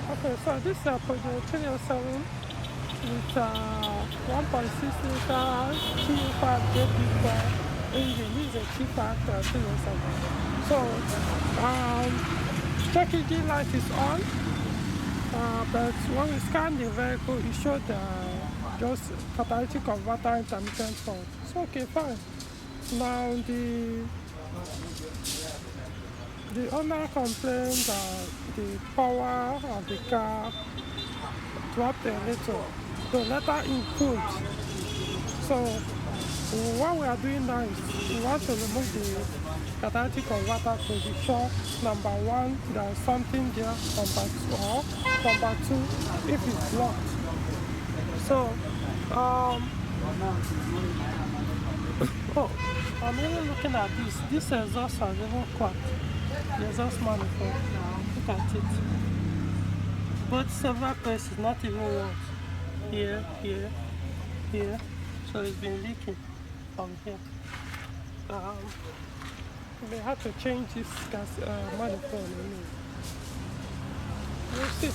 Okay, so this is a Peugeot 307 with 1.6 liter T5 JP4 engine. This is a T5 307. So, check engine light is on, but when we scan the vehicle, it showed just catalytic converter intermittent fault. So, okay, fine. Now the owner complained that the power of the car dropped a little. So let her improve. So what we are doing now is we want to remove the catalytic converter to be sure, number one, there is something there, number two, if it's blocked. So oh, I'm even looking at this. This exhaust has even cracked. The exhaust manifold. Look at it. Both several places, not even one. Here. So it's been leaking from here. We have to change this gas manifold. We'll see.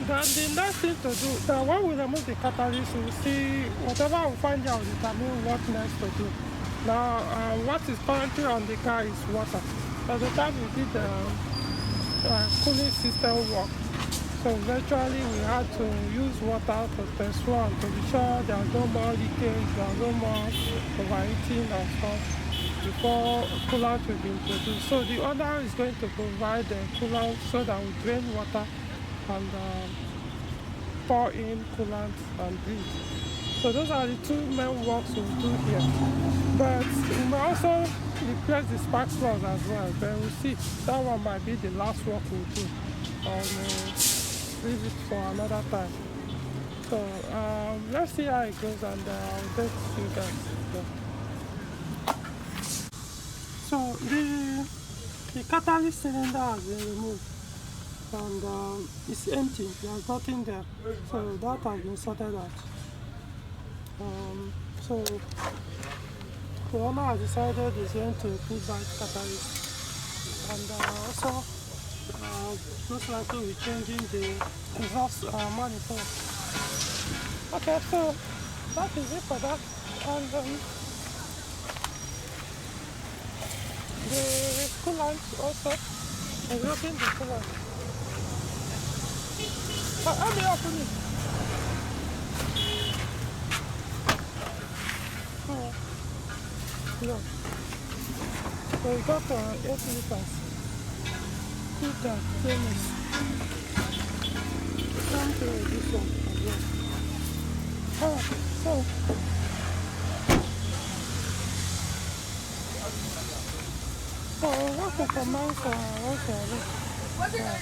Then the next thing to do, then when we remove the catalyst, we'll see whatever we find out, will determine what next to do. Now, what is currently on the car is water. By the time we did the cooling system work, so eventually we had to use water to test one to be sure there's no more leakage, there's no more overheating and stuff before coolant will be introduced. So the owner is going to provide the coolant so that we drain water and pour in coolant and bleed. So those are the two main works we'll do here. But we may also replace the spark plugs as well. But we'll see. That one might be the last work we'll do. Or we'll leave it for another time. So let's see how it goes, and I'll update you guys. Yeah. So the catalyst cylinder has been removed. And it's empty, there's nothing there, so that has been sorted out. So the owner has decided he's going to put back catalyst, and also most likely we're changing the exhaust manifold. Okay, so that is it for that. And the coolant also, I'm looking the coolant. How do you open it? Oh, no. So we got 8 liters. Filter, stainless. Come to this one as well. So what to commence once you're ready?